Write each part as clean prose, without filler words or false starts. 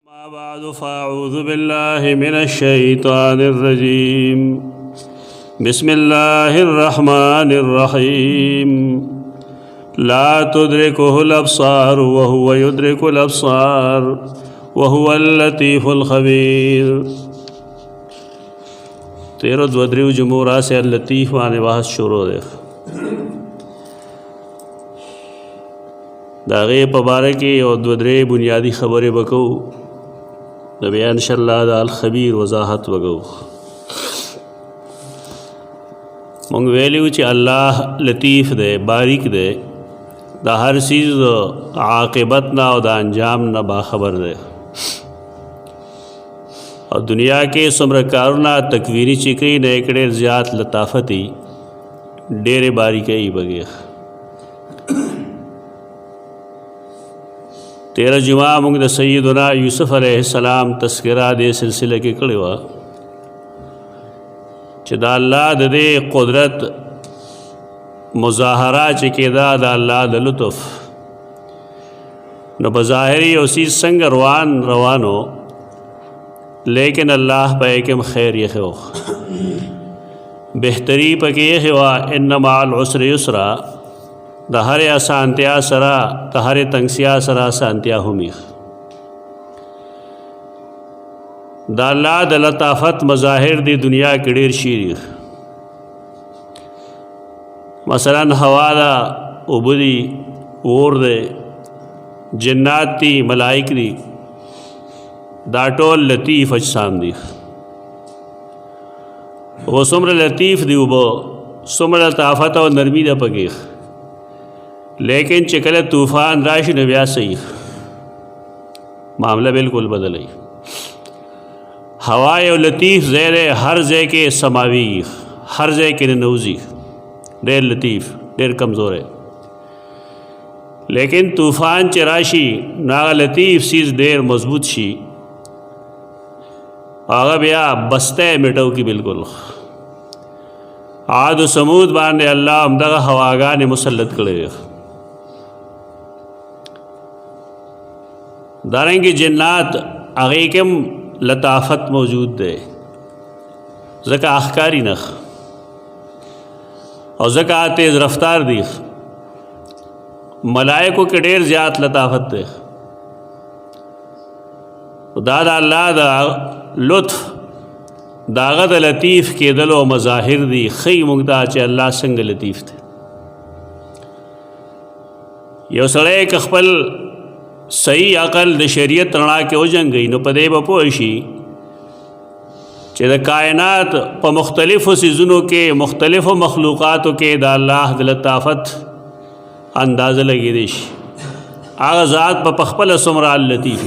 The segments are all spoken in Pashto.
अम्मा बाद फ़अऊज़ु बिल्लाहि मिनश्शैतानिर्रजीम बिस्मिल्लाहिर्रहमानिर्रहीम ला तुद्रिकुहुल अब्सार व हुवा युद्रिकुल अब्सार व हुवल लतीफ़ुल ख़बीर। 13 जमूरा से अल लतीफ़ आने बहस शुरू देख दागे पबारकी और द्वदरे बुनियादी खबरें बको नबिया इंशाअल्लाह अल खबीर वजाहत वगो मंग वेल्यू च अल्लाह लतीफ़ दे बारीक दे दा हर चीज़ आक़िबत ना और दा अंजाम ना बाखबर दे और दुनिया के सुमर कारुना तकवीरी चिकई ने एकड़े ज़्याद लताफ़ती डेरे बारीकई बगे 13 जुमा मुंग द सैयदना यूसुफ अलैहिस्सलाम तस्करा दे सिलसिले के कड़े वा दा अल्लाह दे कुदरत मुज़ाहरा चिकेदा दा अल्लाह द लुत्फ़ न बज़ाहिरी उसी संग रवानो लेकिन अल्लाह पैकम खैर ये खो बेहतरी पके ये खवा इन्न मअल उसरि युसरा दहरे आसानतिया सरा दहरे तंगसिया सरा आसानतिया हुमी दा अल्लाह द लताफ़त मज़ाहिर दी दुनिया के ढेर शीर मसलन हवा दा उबदी ओर दे जन्नात दी मलाइक दी दा टोल लतीफ़ अजसाम दी वो सुमर लतीफ़ दी उबो सुमर लताफ़त और नरमी दा पगीख लेकिन चिकल तूफ़ान राशि नव्या सही मामला बिल्कुल बदल ही हवाए और लतीफ़ ज़ैर हर जै के समावी हर जै के नौजी देर लतीफ़ देर कमज़ोर है लेकिन तूफ़ान चराशी ना लतीफ़ चीज़ देर मजबूत शी आगा बिया बस्ते मिटो की बिल्कुल आद समूद बांधे अल्लाह अमदा हवागा ने मुसल्लत करे दारेंगे जन्नात अगेकम लताफ़त मौजूद दे ज़का अखकारी नख और ज़का तेज़ रफ्तार दी मलाइकों के ढेर ज़्यादा लताफ़त दे दादा अल्लाह दा लुत्फ़ दागद लतीफ़ के दलो मज़ाहिर दी खई मुगदा चे अल्लाह संग लतीफ़ थे यो सड़े कखपल सही अकल द शरीयत रणा के उजंग गई नो पदे बपोशी चे द कायनात प मुख्तलिफ़ सीज़नों के मुख्तलिफ़ मखलूक़ातों के दा अल्लाह द लताफ़त अंदाज़ लगी दिश आग़ाज़ात प पखपल सुमरा लतीफ़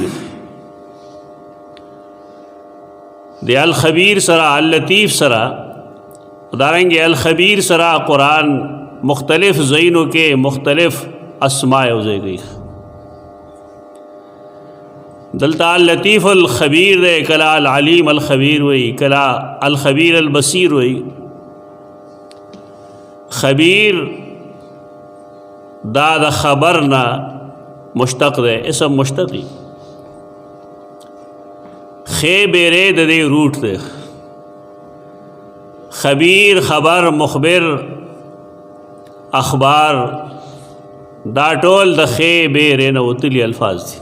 दे अल खबीर सरा अल लतीफ़ सरा उदारेंगे अल खबीर सरा कुरान मुख्तलिफ़ ज़ैनों के मुख्तलिफ़ अस्माए उज़े गई दलता अल लतीफ़ अल खबीर दे कला अल अलीम अल खबीर वही कला अल खबीर अल बसीर वही खबीर दाद खबर ना मुश्तक़ दे इसम मुश्तक़ी खे बेरे दे रूट दे खबीर खबर मुखबिर अखबार दाटोल द खे बेरे न उतली अल्फाज थी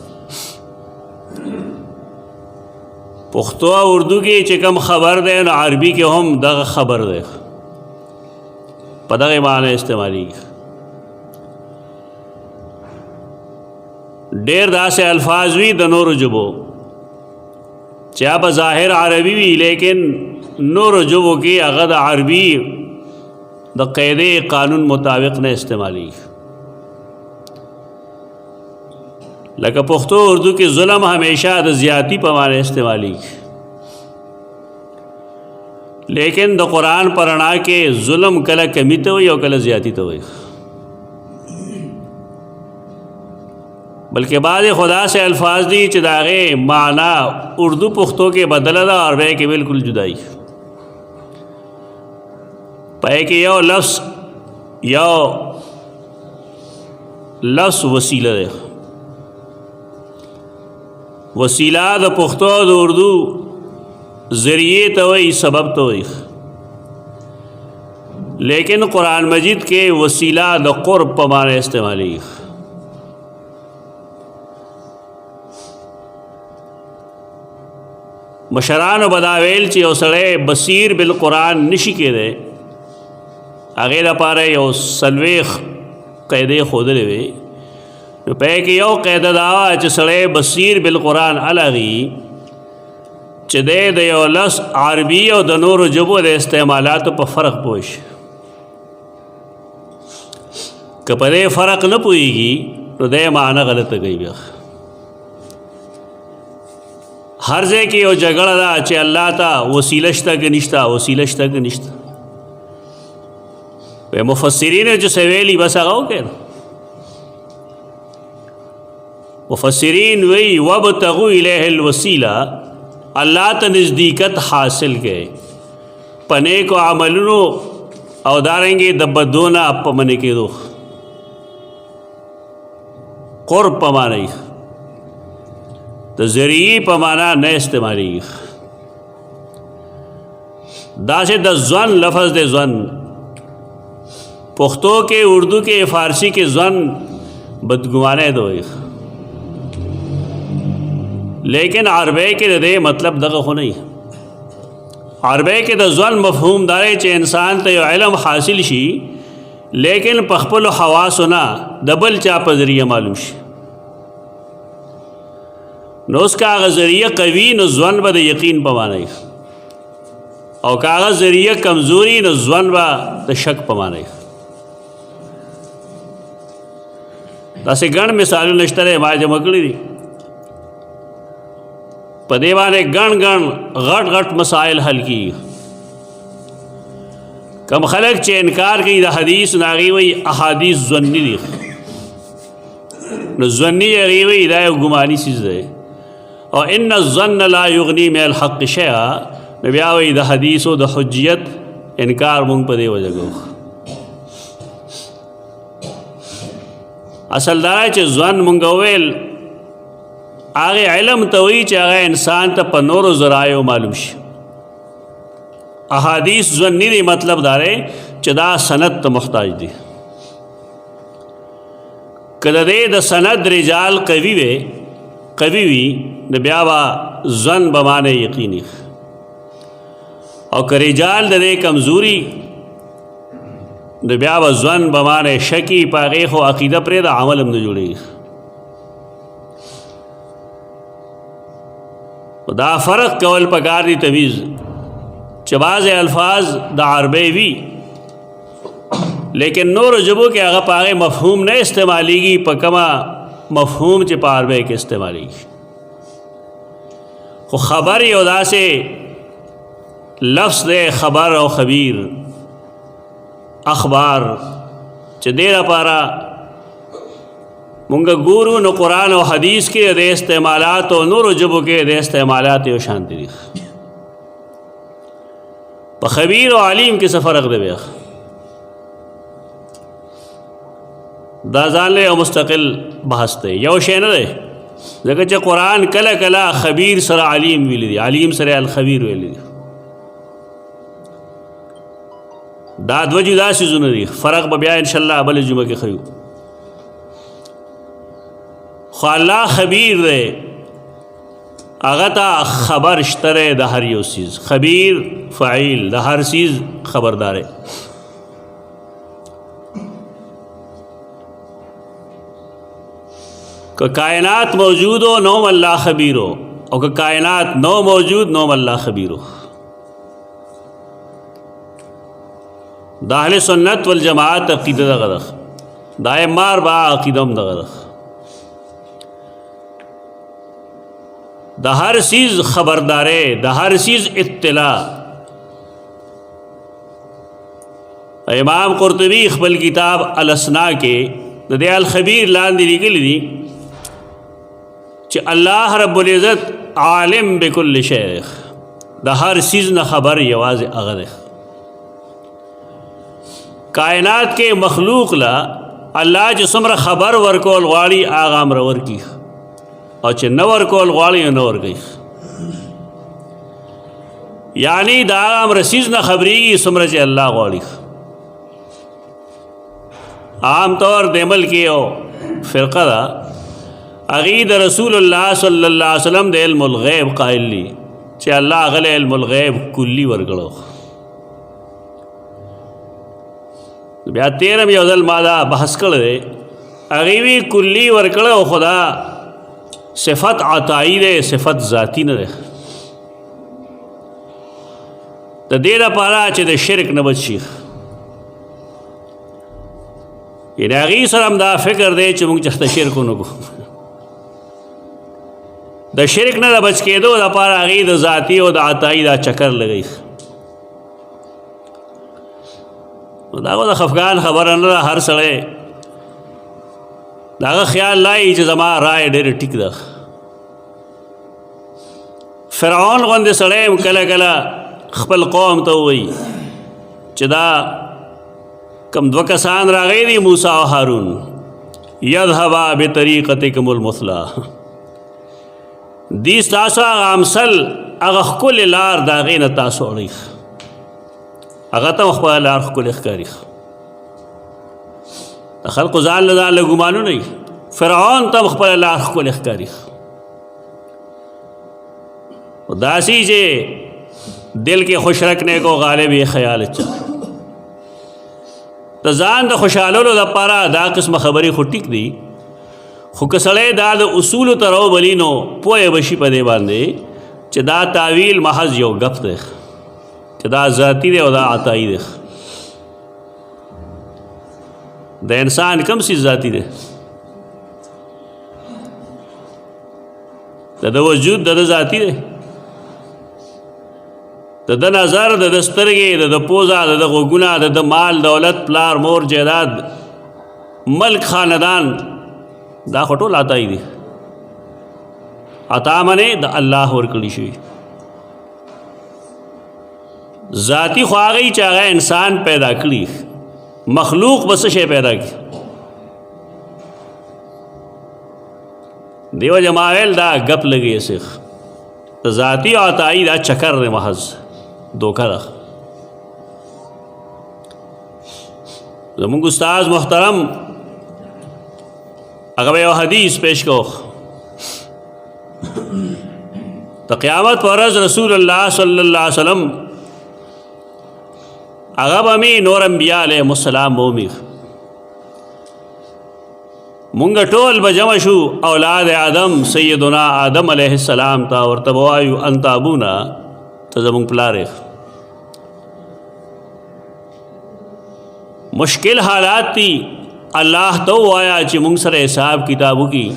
पुख्तो उर्दू की चिकम खबर दे न अरबी के हम दग खबर दे पदग माने इस्तेमाली डेर दा से अल्फाज भी दनोर जुबो चा बज़ाहिर अरबी भी लेकिन नूर जुबो की अगद अरबी द क़ैदे कानून मुताबिक न इस्तेमाली लका पुख्तो उर्दू की जुल्म हमेशा द ज़्यादती पमाने इस्तेमाली लेकिन द कुरान पढ़ना के जुल्म कल कमी तो हुई और कल ज़्यादती तो हुई बल्कि बाद खुदा से अल्फाज दी चिदागे माना उर्दू पुख्तों के बदलदा और वह के बिल्कुल जुदाई पाए कि यो लफ्स वसीला दे وسیله د پښتو د اردو ذریعے ته وایي، سبب ته وایي، لیکن قرآن مجید کې وسیله د قرب په معنی استعمالیږي. مشرانو به دا ویل چې یو سړی بصیر بالقرآن نشي کېدی، هغې لپاره یو 40 قاعدې ښودلې وې. نو په کې یو قاعده دا وه چې سړی بصیر بالقرآن هغه چې دی د یو لفظ عربي او د نورو ژبو د استعمالاتو په فرق پوه شي. که په دې فرق نه پوهېږي نو دی معنی غلطه کوي. بیا هر ځای کې یو جګړه ده چې الله ته وسیله شته که نشته، وسیله شته که نشته. مفسرینو چې څه ویلي بس هغه وکړه. مفسرین وی وابتغوا الیه الوسیله، الله ته نزدېکت حاصل کړئ په نیکو عملونو او دارنګې د بدو نه په منې کېدو. قرب په معنی د ذریعې په معنا نه استعمالیږي. داسې د ځوان لفظ د ځوان پښتو کې، اردو کې، فارسی کې ځوان بدګمانه دوی، لیکن عربی کې د دې مطلب دغه خو نه. عربی کې د ځوان مفهوم دا دی چې انسان ته یو علم حاصل شي لیکن په خپلو حواسو نه د بل چا په ذریعه معلوم شي. نو اوس که هغه ذریعه قوي نو ځوان به د یقین په معنی، او که هغه ذریعه کمزوري نو ځوان به د شک په معنی. داسې ګڼ مثالونه شته دی، ما جمع کړي دي. په دې باندې ګڼ غټ مسائل حل کیږي. کم خلق چې انکار کوي د حدیث نو هغې وایي احادیث ظني دي. نو ظني هغې وایي دا یو ګماني څیز دی، او ان الظن لا یغني من الحق شیئا. نو بیا وایي د حدیثو د حجیت انکار مونږ په دې وجه کوو. اصل دا چې ځوان مونږ وویل هغه علم ته وایي چې هغه انسان ته په نورو ذرایعو معلوم شي. احادیث ظني دی مطلب دا دی چې دا سند ته محتاج دي. که د دې د سند رجال قوي وي نو بیا به ظن به معنی یقیني، او که رجال د دې کمزوري نو بیا به ظن به معنی شکی. په هغې خو عقیده پرې د عمل هم نه جوړېږي. دا فرق کول پکار دی، تمیز، چې بعض الفاظ د عربی وي لیکن نور ژبو کې هغه په هغې مفهوم نه استعمالیږي په کومه مفهوم چې په عربی کې استعمالیږي. خو خبر یو داسې لفظ دی، خبر او خبیر، اخبار، چې دې لپاره مونږ ګورو نو قرآن او حدیث کې د استعمالات او نورو ژبو کې د استعمالات یو شان دي. په خبیر او علیم کې څه فرق دی؟ بیا دا ځان له یو مستقل بحث دی، یو شی نه دی. ځکه چې قرآن کله کله خبیر سره علیم ویلی دی، علیم سره الخبیر ویلی دی. دا دوه جدا څیزونه دي. فرق به بیا انشاءالله بله جمعه کې ښیو. خو الله خبیر دی، هغه ته خبر شته دی د هر یو څیز. خبیر فعیل د هر څیز خبردار دی. که کائنات موجود ہو نوم اللہ خبیر ہو، اور کہ کائنات نو موجود نوم اللہ خبیر ہو. دا اہل سنت والجماعت عقیدہ دغه ده، دا مار با عقیده هم دغه ده. د هر چیز خبردارې، د هر چیز اطلاع. امام قرطبی خپل کتاب الاسنا کې د دې الخبیر لاندې لیکلي دي چې الله رب العزت عالم بكل شیء، د هر چیز نه خبر یوازې هغه ده. کائنات کې مخلوق لا الله چې څومره خبر ورکول غواړي هغه امر ورکي. او چې نه ورکول غواړي نه ورکوي. یعنی د هغه امر څیز نه خبرېږي څومره چې الله غواړي. عام طور د ملک یو فرقه ده هغې د رسول الله صلی الله علیه وسلم د علم الغیب قائل دي چې الله هغه علم الغیب کلی ورکړو. بیا تیرم یو ځل ما دا بحث کړی دی هغې وی کلی ورکړی او خو دا صفت عطایي دی صفت ذاتي نه دی. د دې لپاره چې د شرک نه بچ شي. یعنې هغې سره هم دا فکر دی چې موږ چېرته شرک ونه کړو. د شرک نه د بچ کېدو لپاره هغې د ذاتي او د عطایي دا چکر لګوي. نو دا خو د خفګان خبره نه ده. هر سړی د هغه خیال لایي چې زما رایه ډېره ټیک ده. فرعون غوندې سړی هم کله کله خپل قوم ته ووایي چې دا کم دوه کسان راغلي دي موسی او هارون یذهبا بطریقتکم المثلی دی ستاسو هغه امثل هغه ښکلې لار د هغې نه تاسو اړئ. هغه ته هم خپله لار ښکلې ښکاري. د خلقو ځان له ځان له ګمانونه وي. فرعون ته هم خپله لار ښکلې ښکاري. خو داسې چې دل کې خوش رکھنے کو غالب یہ خیال اچھا د ځان د خوشحالولو دپاره دا قسمه خبرې خو ټیک دي خو که سړی دا د اصولو ته راوبلي نو پوه به شي په دې باندې چې دا تعویل محض یو ګپ دی چې دا ذاتي دی او دا عطایي دی. د انسان کم څیز ذاتي دی؟ د وجود د ذاتي دی. د نظر د سترګې د پوزه د غوږونه د مال دولت پلار مور جیداد ملک خاندان دا خو ټول عطایي دي. عطا منې د الله ورکړي شوي. ذاتي خو هغه چې هغه انسان پیدا کړي. مخلوق به څه شی پیدا کړي؟ دیو جماویل دا گپ لګي سیخ د ذاتي او عطایي دا چکر دی محض دوکه ده. زمونږ استاد محترم هغه به یو حدیث پیش کو د قیامت په ورځ رسول الله صلی الله علیه وسلم هغه به مې نور انبیا علیهم السلام به مې مونږ ټول به جمع شو اولاد آدم سیدنا آدم علیه السلام ته ورته به وایو انت ابونا ته زمونږ پلار یې. مشکل حالات دي الله ته ووایه چې مونږ سره حساب کتاب وکړي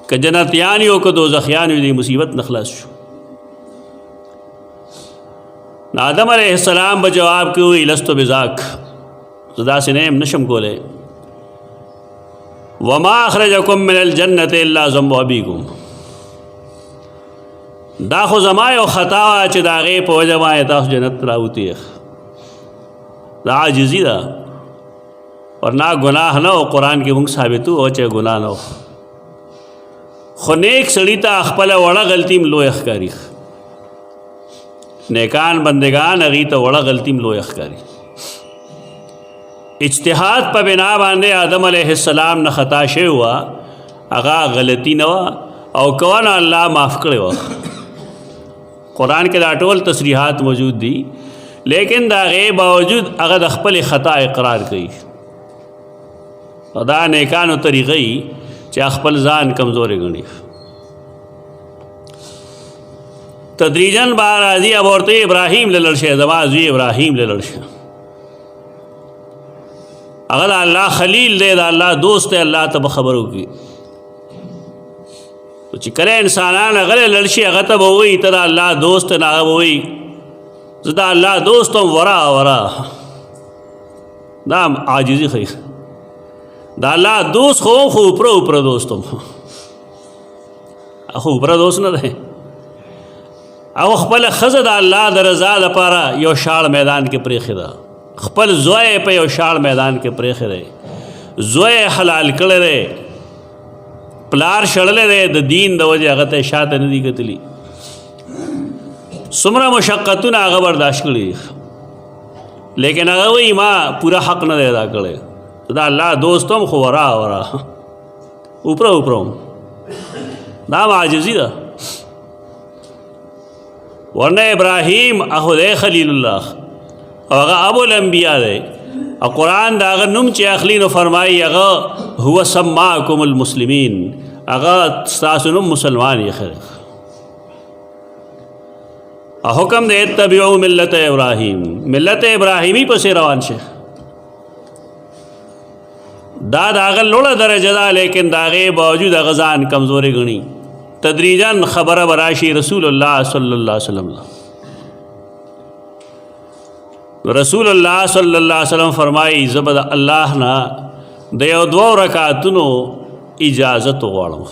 که جنتیان یو که دوزخیان یو دې مصیبت نه خلاص شو. آدم علیه السلام به جواب کې ووایي لست بذاک زه داسې نه یم نشم کولی. وما اخرجکم من الجنة الا ذنب ابیکم دا خو زما یو خطا وه چې د هغې په وجه باندې تاسو جنت راوتېښ. دا عاجزي ده ورنه ګناه نه و. قرآن کې موږ ثابتو او چې ګناه نه و. خو نیک سړي ته خپله وړه غلطي م لویه ښکاري. نیکان بندگان هغې ته وړه غلطي م لویه ښکاري. اجتهاد په بنا باندې آدم علیه السلام نه خطا شوې وه هغه غلطي نه وه او که نه الله معاف کړې وه. قرآن کې دا ټول تصریحات موجود دي لیکن د هغې باوجود هغه د خپلې خطا اقرار کوي. دا نیکانو طریقه یي چې خپل ځان کمزورې ګڼي. تدریجن به راځي اب ورته ابراهیم له لړ شي زما زوی ابراهیم له لړ شي. هغه د الله خلیل دی د الله دوست دی الله ته به خبر وکړي. چې کله انسانان هغه له لړ شي هغه ته به وایي ته د الله دوست نه هغه به وایي زه د الله دوست یم ورا ورا. دا عاجزي ښیي. د الله دوست خو اوپره اوپره دوست یم خو اوپره دوست نه دی. او خپله ښځه د الله د رضا لپاره یو شاړ میدان کې پرېښې ده. خپل زوی په یو شاړ میدان کې پرېښی دی. زوی حلال کړی دی پلار شړلې دی د دین د وجې هغه ته شاته نه دي کتلي څومره مشقتونه هغه برداشت کړي لیکن هغه وایي ما پورا حق نه دی ادا کړی دا الله دوست هم خو ورا اوپره هم دا عاجزي ده ورنه ابراهیم اخو دی خلیل الله او هغه ابو الانبیاء دی او قرآن دا هغه نوم چې اخلي نو فرمایي هغه هو سماکم المسلمین هغه ستاسو نوم مسلمان یې خیر حکم دے اتبعوا ملت ابراہیم ملت ابراہیمی پسې روان شه دا داغه لوړه درجه ده لیکن داغه باوجود غزان کمزوري غني تدریجاً خبره براشي رسول الله صلی الله علیه وسلم رسول الله صلی الله علیه وسلم فرمایي زبد الله نا د یو 2 رکعاتونو اجازت غواړم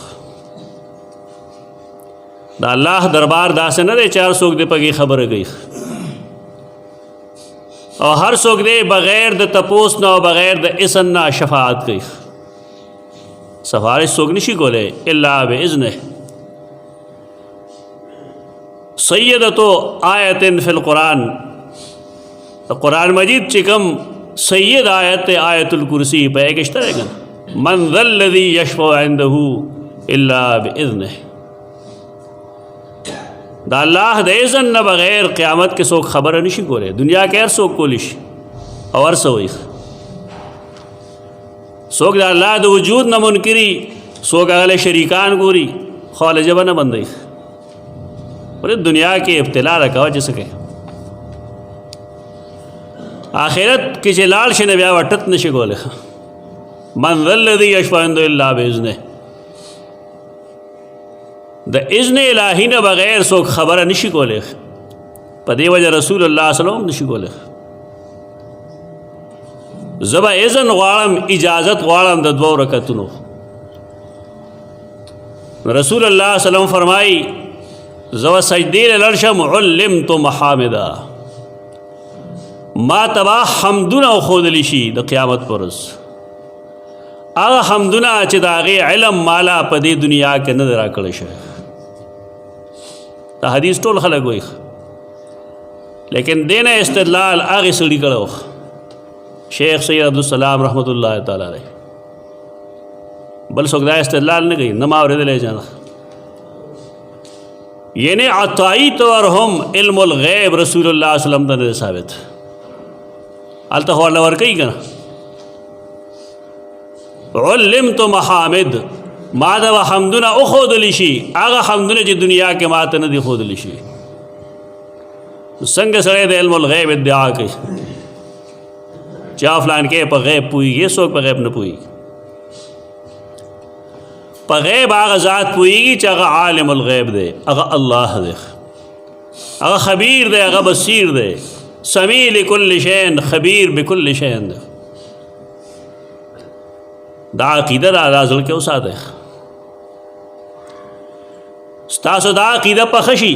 دا الله دربار داسې نه دی چار څوک دې پکې خبره کوي او هر څوک دې بغیر د تپوس نه او بغیر د اذن نه شفاعت کوي سفارش څوک نشي کولی الا باذنه سیدتو آیت فی القرآن قرآن مجید چې کوم سید آیت آیت الکرسی په کې شته دی من ذا الذی یشفع عنده الا باذنه دا الله د اذن نه بغیر قیامت کې څوک خبره نشي کولی دنیا کې هر څوک کولی شي او هر څه وایي څوک د الله د وجود نه منکري څوک هغه شریکان ګوري خو له ژبه نه بندوي ورې دنیا کې ابتلا راکوه چې څه کوي آخرت کې چې لاړ شي نه بیا وټت نشي کولی من ذا الذی یشفع عنده الا باذنه د اذن الهی نه بغیر څوک خبره نشي کولی په دې وجه رسول الله صلی الله علیه وسلم نشي کولی زبا اذن غواړم اجازت غواړم د 2 رکعتونو رسول الله صلی الله علیه وسلم فرمایي زبا سجدې لړشم علمت محامدا ما تبا حمدونه خودلی شي د قیامت پر ورځ هغه حمدونه چې د هغې علم مالا په دې دنیا کې نه دی راکړی شوی دا حدیث ټول خلک وایي لیکن دې نه استدلال هغې سړي کړی شیخ سید عبدالسلام رحمت الله تعالی علیه بل څوک دا استدلال نه کوي نه ما اورېدلی جانا یعنی عطائی طور هم علم الغیب رسول الله صلی الله علیه وسلم ته نه ثابت هلته خو الله ورکوي که نه علمت محامد ما دا حمدونه اخودلی شي هغه حمدونه چې دنیا کې ما ته نه دي ښودلی شي څنګه سړی د علم الغیب ادعا کوي چا فلان کې په غیب پوهېږي څوک په غیب نه پوهېږي په غیب هغه ذات پوهېږي چې هغه عالم الغیب دی هغه الله دی هغه خبیر دی هغه بصیر دی سمیع لکل شیء خبیر بکل شیء دی دا عقیده دا زړه کې وساته ستاسو دا عقیده پخه شي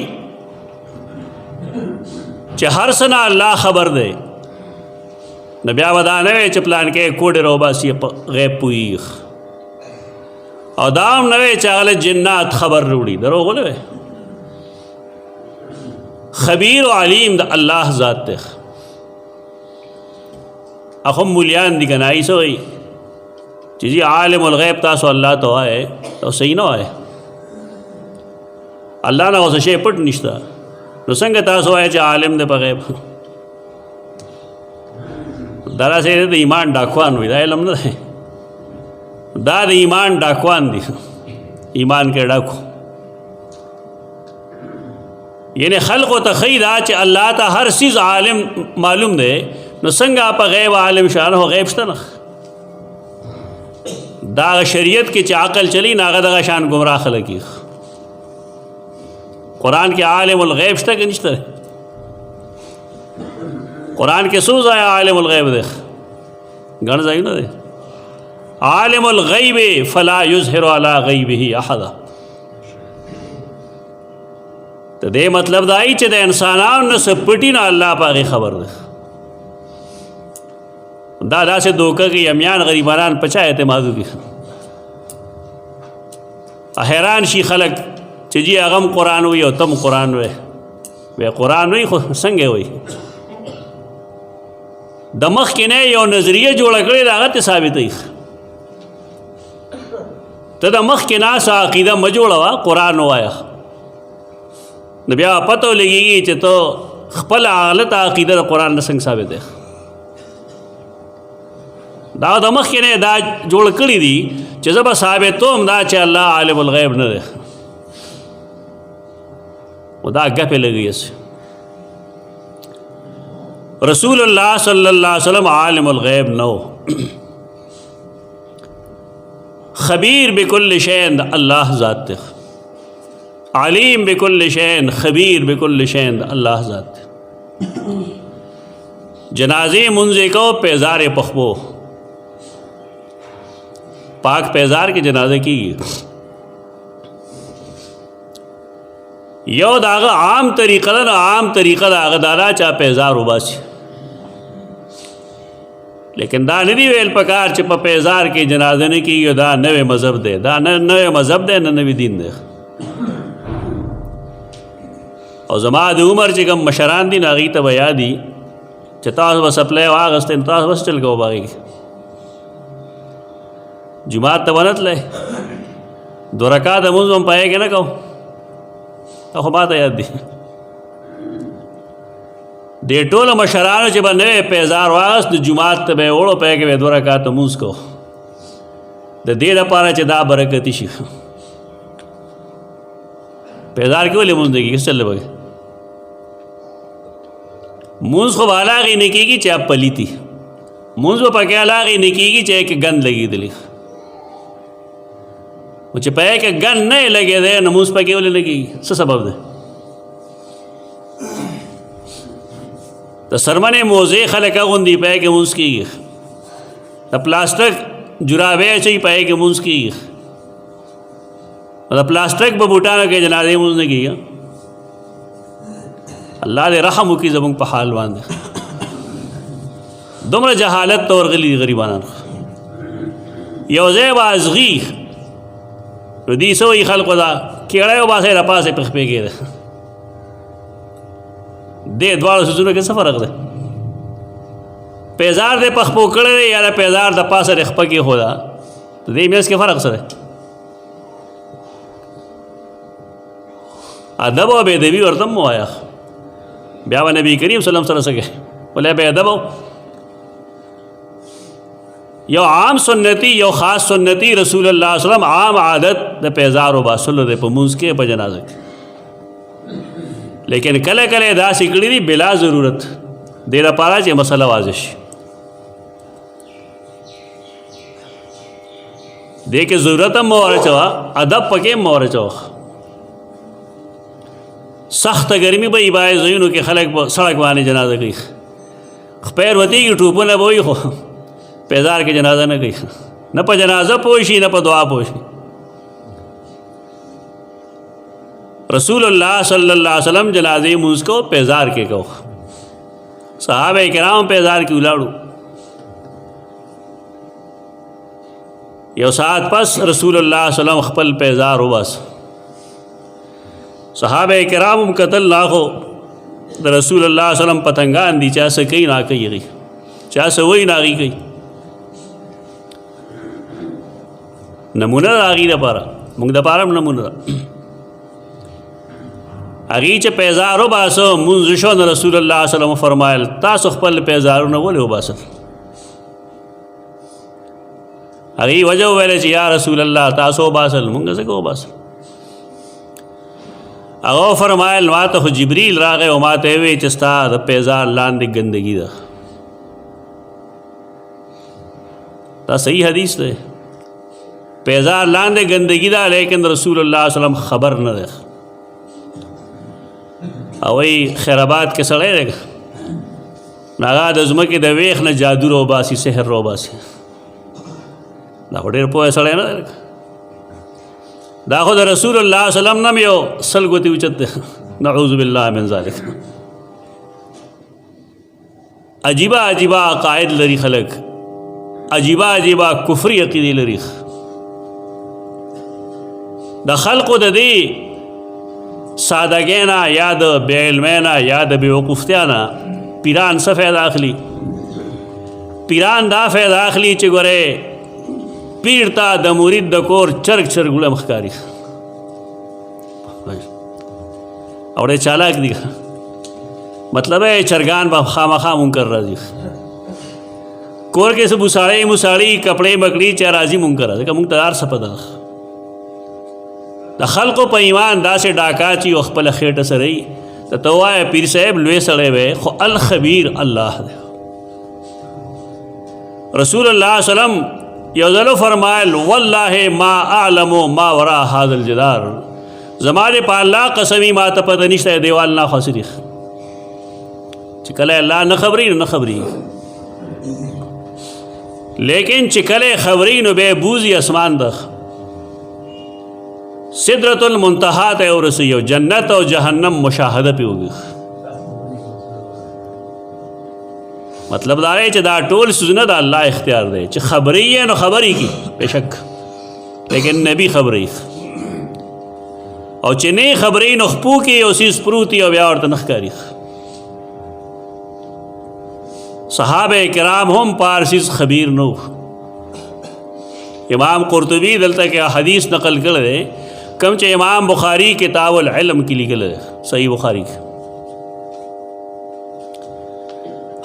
چې هر څه نه الله خبر دی نو بیا به دا نه وی چې پلان کې کوډې راوباسي غیب پوهېږي او دا هم نه وی چې هغه جنات خبر راوړي دروغ نه وی خبیر و علیم د الله ذات دی اخو مولیان دي که نه ایسه وایي چې جی عالم الغیب تاسو الله ته وایي او صحیح نه وایي الله نه اوس شی پټ نشته نو څنګه تاسو وایي چې عالم دی په غیب دراصل د ایمان ډاکوان وي دا علم نه دی دا د ایمان ډاکوان دي ایمان کې ډاکو یعنی خلقو ته ښیي دا چې الله ته هر چیز عالم معلوم دی نو څنګه په غیب عالم شانه غیب شته نه دا شریعت کې چې عقل چلی نه هغه دغه شان ګمراه خلک دي قرآن کې عالم الغیب شته که نشته قرآن کې څو ځایه عالم الغیب دی ګڼ ځایونه دی عالم الغیب فلا یظهر علی غیبه احدا ته دې مطلب دا ای چې د انسانانو نه څه پټي نه الله په هغې خبر دی دا داسې دوکه کې یمیان غریبانان په چا اعتماد وکړي حیران شي خلک چې جی هغه هم قرآن وي او تم قرآن وي. بیا قرآن وي خو څنګه وي؟ د مخکې نه یو نظریه جوړه کړې ده هغه ته ثابتوي. ته د مخکې ناسه عقیده مه جوړوه، قرآن ووایه. نو بیا پته ولګېږي چې ته خپله غلطه عقیده د قرآن نه څنګه ثابت دی. دا د مخکې نه دا جوړ کړي دي چې زه به ثابتوم دا چې الله عالم الغیب نه دی. و دا ګپې لګوي. رسول الله صلی الله علیه وسلم عالم الغیب نو، خبیر بكل شيء الله ذات دی، علیم بكل شيء خبیر بكل شيء الله ذات دی. جنازے منځ کو پیزار پخبو، پاک پیزار کے جنازے کیږي. یو داغه عام طریقه ده، عام طریقه داغه دادا چا پیزار وباسي. لیکن دا ندی ویل پکار چې په پیزار کې جنازه نه کیږي. دا نوې مذهب دی، دا نوې مذهب دی، نه نوې دین دی. او زما د عمر چې کوم مشران دي هغوی ته به یادي چې تاسو به سپلی واغېستی نو تاسو بس چل کوو باغې کې جماعت ته به نه تللی، 2 رکعاته لمونځ به هم په هغې کې نه کوو. دا خو ما ته یاد دي. دې ټولو مشرانو چې به نوی پیزار واغست د جماعت ته به یې وړو، په هغې کې به 2 رکعاته لمونځ کوو د دې لپاره چې دا برکتي شي. پیزار کې ولې لمونځ نه کېږي؟ څه چل به مونځ خو به هغې نه کېږي چې پلیتي، مونځ به پکې هغې نه کېږي چې کې ګند لګېدلی. او چې په هغې کې ګند نه یې لګېدی نو مونځ پکې ولې نه کېږي؟ څه سبب دی؟ د څرمنې موزې خلک اغوندي، په هغې کې مونځ کېږي. د پلاسټک جرابې اچوي، په هغې کې مونځ کېږي. د پلاسټک په بوټانو کې جنازې مونځ نه کېږي. الله دې رحم وکړي زموږ په حال باندې. دومره جهالت ته ورغلي دي غریبانان. یو ځای به ازغي نو دې څه وایي خلکو ته کیړی وباسئ د پاسه یې په خپې کې ده. دې دواړو څیزونو کې څه فرق دی؟ پیزار دې په خپو کړی دی یا د پیزار د پاسه د خپه کې ایښوده، د دې منځ کې فرق څه دی؟ ادب او بېادبي ورته هم ووایه. بیا به نبي کریم صلی الله علیه وسلم سره څه کوي؟ ولې بېادب و. یو عام سنتی، یو خاص سنتی رسول الله صلی الله علیه وسلم عام عادت د پیزار وباسلو دی په مونځ کې، په جنازه کې. لیکن کله کله داسې کړي دي بلا ضرورت، دې لپاره چې مسله واضح شي. دې کې ضرورت هم مه ورچوه، ادب پکې هم مه ورچوه. سخت ګرمي به بعض ځایونو کې خلک په سړک باندې جنازه کوي، خپیر وتېږي، ټوپونه به وي، خو پیزار کې جنازه نه کوي. نه په جنازه پوه شي نه په دعا پوه شي. رسول الله صلی الله علیه وسلم جنازې مونځ کو پیزار کې کو. صحابه کرام پیزار کې ولاړو. یو ساعت پس رسول الله صلی الله علیه وسلم خپل پیزار وباس. صحابه کرام هم قتل لاخو د رسول الله صلی الله علیه وسلم پتنګان دي، چا څه کوي نه کوي، چا څه وایي نه هغې کوي. نمونه ده هغې دپاره، موږ دپاره هم نمونه ده. هغې چې پیزار وباسه مونځ شو نو رسول الله صلی الله علیه وسلم فرمایل تاسو خپل پیزارونه ولې وباسل؟ هغې وجه وویله چې یا رسول الله تاسو وباسل، مونږ ځکه وباسل. هغه فرمایل ما ته خو جبریل راغی او ما ته یې وویل چې ستا د پیزار لاندې ګندګي ده. دا صحیح حدیث دی. پیزار لاندې ګندګي ده، لیکن رسول الله صلی الله علیه وسلم خبر نه دی. او وایي خیر آباد کې سړی دی نو هغه د ځمکې د ویښ نه جادو راوباسي، سحر راوباسي. دا خو ډېر پوه سړی نه دی. دا خو د رسول الله صلی الله علیه وسلم نه یو 100 ګوتې اوچت دی. نعوذ بالله من ذلک. عجیبه عجیبه عقاید لري خلک، عجیبه عجیبه کفري عقیدې لري. د خلقو د دې سادګۍ نه یا د بې علمۍ نه یا د بېوقوفتیا نه پیران څه فایده اخلي؟ پیران دا فایده اخلي چې ګورې پیر ته د مرید د کور چرګ چرګوړه ښکاري او ډېر چالاک دي. مطلب ہے چرګان به خامخا منکر راځي کور کې څه بوساړی موساړي کپړې مکړي چې راځي منکر ځکه موږ ته هر څه پته ده. د خلقو په ایمان داسې ډاکا چې او خپله خېټه سره یي ته ته ووایه پیر صاحب لوی سړی وی خو الخبیر الله دی. رسول الله وسلم یو ځل فرمایل والله ما اعلم ما وراء هذا الجدار، زما دې په الله قسمي ما ته پته نشته دیوال نه خاصري چې کله الله نه خبري نه خبري، لیکن چې کله خبري نو به بوزي اسمان ده سدرۃ المنتہا ته ورسي او جنت او جهنم مشاهده پی وږي. مطلب دا دی چې دا ټول سوزونه د الله اختیار دی چې خبري یې نو خبري کی بشک، لیکن نبی خبري او چې نه خبري نو خپو کې او سیس پروتي او بیا ورته نخکاری. صحابه کرام هم پارسیز خبیر نو. امام قرطبی دلته کې حدیث نقل کړی دی کم چې امام بخاری کتاب العلم کې لیکل دی صحیح بخاری کې.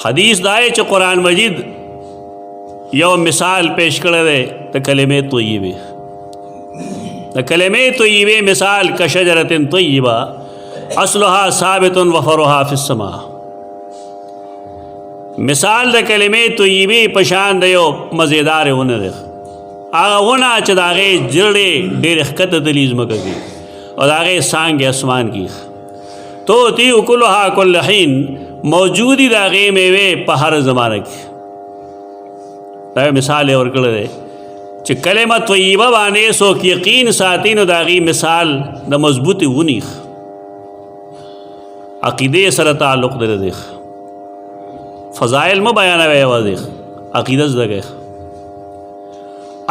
حدیث دا ہے چې قرآن مجید یو مثال پیش کړی دی د کلمې طیبه. د کلمې طیبه مثال کشجرة طیبه اصلها ثابت وفرعها فی السماء. مثال د کلمې طیبه پشان د یو مزیدار ونه دی، هغه ونه چې د هغې جړې ډېرې ښکته دلي ځمکه کې او د هغې څانګې اسمان کې توتی اکلها کل حین موجودی د هغې میوې په هر زمانه کې. دا مثال یې ورکړی دی چې کلمه طیبه باندې څوک یقین ساتي نو د هغې مثال د مضبوطې ونې عقیدې سره تعلق لري. فضائل مه بیانوئ یوازې عقیده زده کړئ.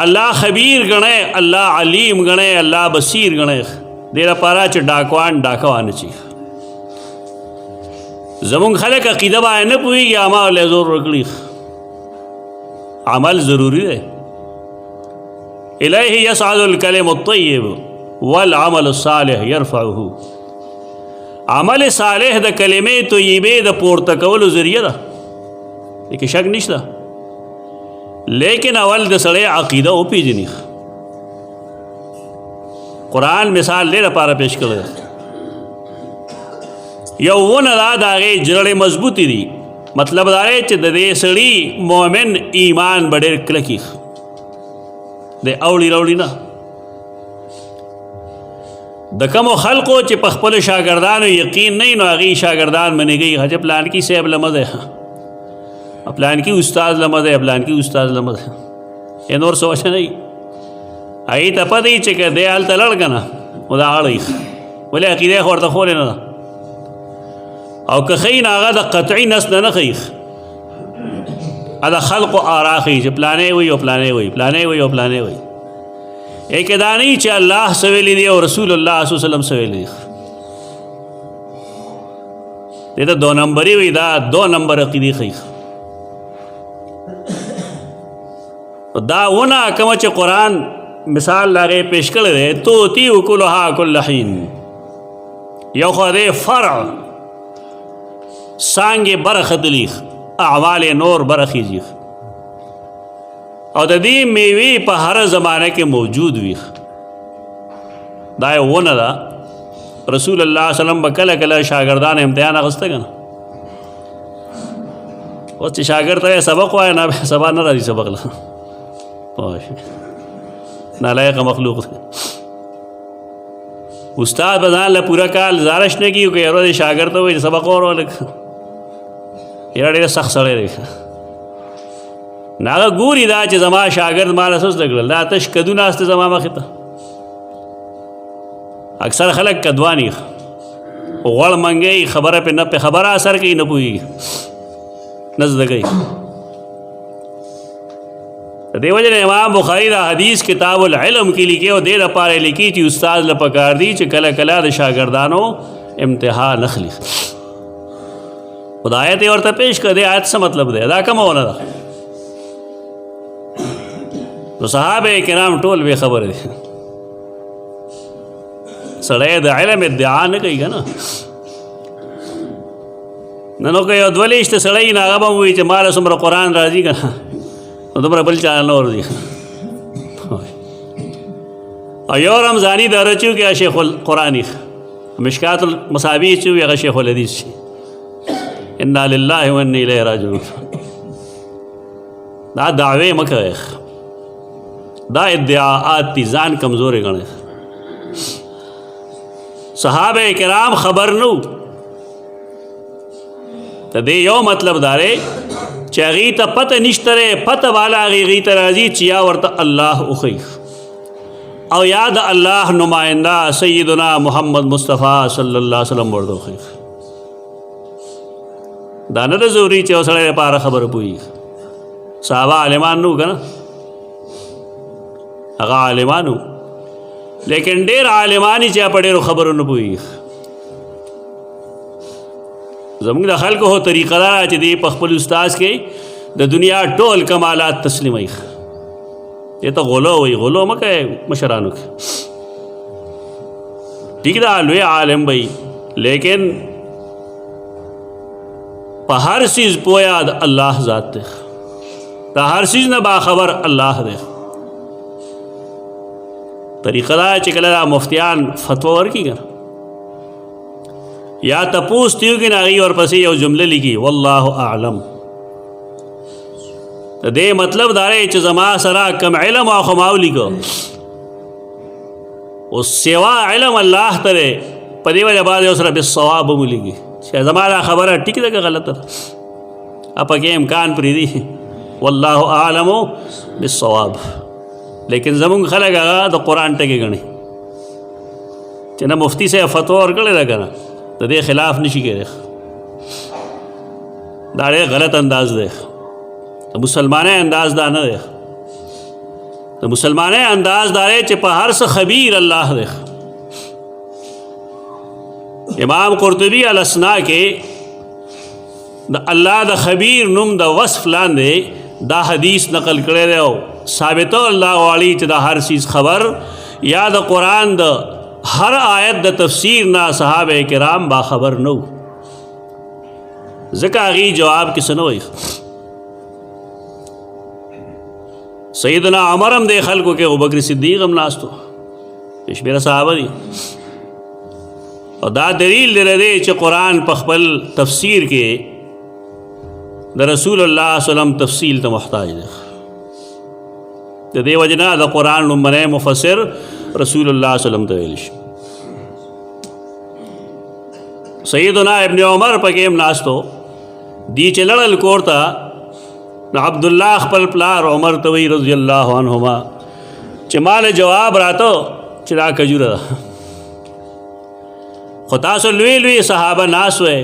الله خبیر ګڼئ، الله علیم ګڼئ، الله بصیر ګڼئ دې لپاره چې ډاکوان ډاکه وانه چي. زمونږ خلک عقیده باندې نه پوهېږي اعمال یې زور ورکړي. عمل ضروري دی. الیه یصعد الکلم الطیب والعمل الصالح یرفعه. عمل صالح د کلمې طیبې د پورته کولو ذریعه ده، دې کې شک نشته، لیکن اول د سړی عقیده وپېژني. قرآن مثال دې لپاره پیش کړی دی. یو ونه دا د هغې جړې مضبوطې دي، مطلب دا دی چې د دې سړي مؤمن ایمان به ډېر کلک وي، دی اوړي راوړي نه. د کومو خلقو چې په خپلو شاګردانو یقین نه وي نو هغې شاګردان منېږي چې پلانکي صاحب لمه دی، پلانکي استاد لمه دی، پلانکي استاد لمه دی، یې نور څه وجه نه وي. هغې ته پته وي چې که دی هلته لړ که نه نو دا اړوي ولې عقیده یې خو ورته خولې نه ده. او که ښیي نو هغه د قطعي نس نه نه ښیي، هغه د خلقو آرا ښیي چې پلانې وایي او پلانې وایي، پلانې وایي او پلانې وایي. یې کې دا نه وي چې الله څه ویلي دي او رسول الله صلی الله علیه وسلم څه ویلي دي. دې ته دو نمبري وایي، دا دو نمبر عقیدې ښیي. دا ونه کومه چې قرآن مثال د هغې پیش کړی دی توتی اکلها کل حین. یو خو دی فرع څانګې برختلي، اعمال نور برخیږي او د دې میوې په هر زمانه کې موجود وي. دا یو ونه ده. رسول الله صلی الله علیه وسلم به کله کله شاګردان امتحان اخیسته که نه. اوس چې شاګرد ته سبق وایه نه سبا نه راځي سبق له نالایقه مخلوق دی. استاد به ځان له پوره کال زارش نه کي که یو ورځ شاګرد ته وایي سبق اور ولږ یاره ډېر سخت سړی دی. نه هغه ګوري دا چې زما شاګرد ما له څه زده کړل، دا تش کدو ناست زما مخې ته. اکثر خلک کدوان یي، غوړ منګوي، خبره پې نه پې خبره اثر کوي، نه پوهېږي، نه زده کوي. دې وجه نه امام بخاری دا حدیث کتاب العلم کې لیکي او دې لپاره لیکي چې استاد له پکار دی چې کله کله د شاګردانو امتحان نخلی خدای ته ورته پیش کړي آیت څه مطلب دی دا کومه ونه ده نو صحابه کرام ټول به خبر دي سړی د علم ادعا نه کوي کنه نو که یو دولیشت سړی نه هغه به وایي چې ماله څومره قرآن راځي که نه نو دومره بل چا نه ورځي او یو رمضاني دره چې وکړي شیخ القرآني مشکات المصابیح چې وي هغه شیخ الحدیث شي انا لله و انا الیه راجعون دا دعوې مه کوئ دا ادعاءات دي ځان کمزورې ګڼئ صحابه کرام خبر نو ته دې یو مطلب داره چې هغې ته پته نشته دی پته والا هغې ته راځي چې یا ورته الله وښي او یا د الله نماینده سیدنا محمد مصطفی صلی الله علیه وسلم ورته وښي دا نه ده ضروري چې یو سړی لپاره خبره پوهېږي صحابه عالمان نو که نه هغه عالمانو لیکن ډېر عالمانی چې په ډېرو خبرو نه پوهېږي زموږ د خلکو هو طریقه دا چې دی په خپل استاذ کې د دنیا ټول کمالات تسلیموي دې ته غلو وایي غلو مه کوئ مشرانو کې ټیک ده لوی عالم وایي لیکن په هر چیز پویا د الله ذات دی د هر چیز نه باخبر الله دی طریقه دا چې کله دا مفتیان فتوا ورکړي که یا تپوس تیو کې نه هغې ورپسې یو جمله لیکي والله اعلم د دې مطلب دا دی چې زما سره کم علم او خو ما ولیکو اوس سوا علم الله ته دی په دې وجه بعد یو سره بالصواب هم ولیکي چې زما دا خبره ټیک ده که غلطه ده پکې امکان پرېږدي والله اعلم بالصواب لیکن زمونږ خلک هغه د قرآن ټکې ګڼي چې نه مفتی صاحب فتوا ورکړې ده که نه د دې خلاف نشي کېدی دا ډېر غلط انداز دی د مسلمانۍ انداز دا نه دی د مسلمانۍ انداز دا دی چې په هر څه خبیر الله دی امام قرطبي الاسنا کې د الله د خبیر نوم د وصف لاندې دا حدیث نقل کړی دی او ثابتو الله غواړي چې د هر چیز خبر یا د قرآن د ہر آیت د تفسیر نہ صحابہ کرام باخبر نو ذکا غی جواب کس نو سیدنا عمر هم دے خلقو کے ابوبکر صدیق هم ناستو شمیر صحابہ دی اور دا دلیل دے رہے چې قرآن پخپل تفسیر کے دا رسول اللہ صلی اللہ علیہ وسلم تفصیل تا محتاج دے دے وجنا دا قرآن نمبر مفسر رسول اللہ صلی اللہ علیہ وسلم تویلش سیدنا ابن عمر پکیم ناستو دی چلڑل کورتا نا عبداللہ خپل پلار عمر توی رضی اللہ عنہما چمال جواب راتو چلا کجور دا خطاسو لوی لوی صحابہ ناسوے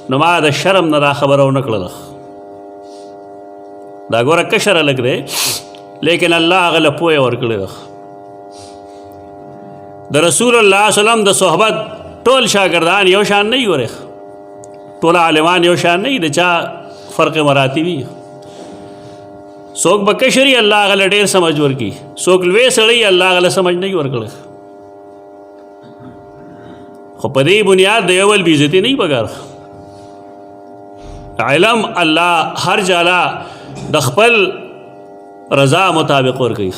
نما دا شرم نرا خبرو نکلل دا گورا کشر لگ دے لیکن اللہ غلط پوئے ورکڑے دا د رسول الله صلی الله علیه وسلم د صحبت ټول شاګردان یو شان نه وي ټول عالمان یو شان نه د چا فرق مراتبي څوک به کشري الله غله ډېر سمجھ ورکي څوک لوی سړی الله غله سمجھ نه ورکړي خو په دې بنیاد د یو بل بې عزتي نه پکار علم الله هر جاله د خپل رضا مطابق ورکوي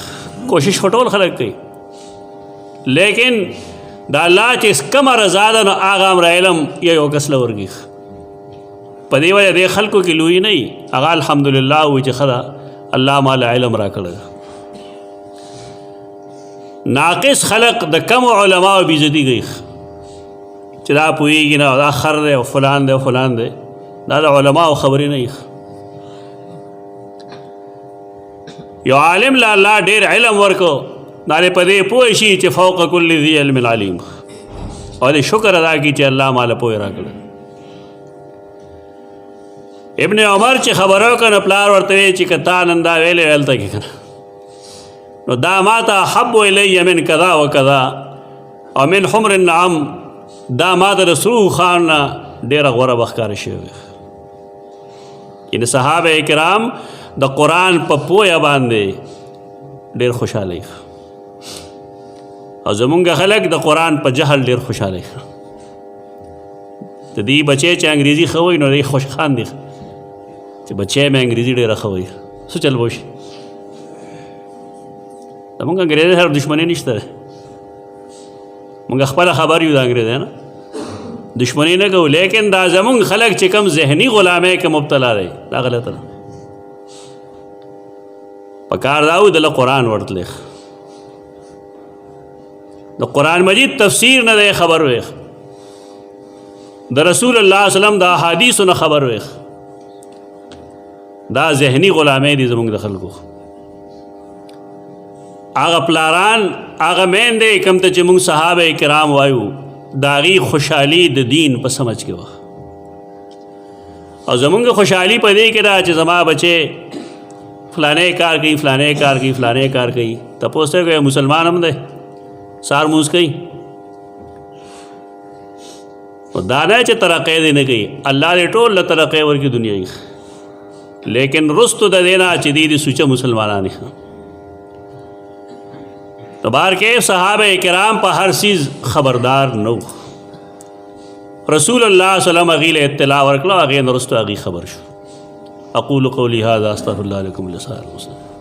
کوشش ټول خلک کوي لیکن دا اللہ چې کم رضا ده نو هغه امر علم یو کس له ورکي په دې وجه دې خلکو کې لوی نه وي هغه الحمدلله وایي چې ښه ده الله ماله علم راکړی ناقص خلق د کم علماء بې عزتي کوي چې دا پوهېږي نه دا خر دی او فلان دی او فلان دی دا د علماو خبرې نه وي یو عالم له الله ډېر علم ورکو نالے پدے پوئے شی چې فوق کل ذی علم العلیم اور دے شکر ادا کی چې اللہ مالا پوئے را کړ ابن عمر چې خبرو کنه پلار ورته چې کتا نندا ویلې ولته کې کنه نو دا ما ته احب الی من کذا و کذا او من حمر النعم دا ما ته رسول خان نه ډېره غوره بخکاره شوی. یعنې صحابه کرام د قرآن په پویه باندې ډېر خوشحاله او زمونږ خلک د قرآن په جهل ډېر خوشحاله د دې بچی چې انګریزي ښه وایي نو دی خوشخان دی چې بچی مې انګریزي ډېره ښه وایي. څه چل به وشي؟ زمونږ انګریزي سره دښمني نشته دی، مونږ خپله خبر یو د انګریزي نه دشمنی نه کوو، لیکن دا زمونږ خلک چې کم ذهني غلامۍ کې مبتلا دی دا غلطه ده. پکار دا و دله قرآن ورتلی، د قرآن مجید تفسیر نه دی خبر ویښ، د رسول الله وسلم د احادیثو نه خبر ویښ. دا ذهني غلامۍ دي زمونږ د خلکو. هغه پلاران هغه میندې کوم ته چې مونږ صحابه کرام وایو د هغې خوشحالي د دین په سمجھ کې وه، او زمونږ خوشحالي په دې کې ده چې زما بچې فلانی کار کوي فلانی کار کوي فلانی کار کوي. تپوس ته کوي مسلمان هم دی سار مونځ کوي، دا نه چې ترقی دی نه کوي، الله دې ټول له ترقی ورکړي دنیایي، لیکن رستو د دې نه چې دی دې سوچه مسلمانان دي. تو بار کے صحابہ کرام پا ہر چیز خبردار نو، رسول اللہ صلی اللہ علیہ وسلم اغیل اطلاع ورکلا اغیل نرستو اغیل خبر شو. اقول قولی هذا استغفر اللہ لکم لسائر المسلمین.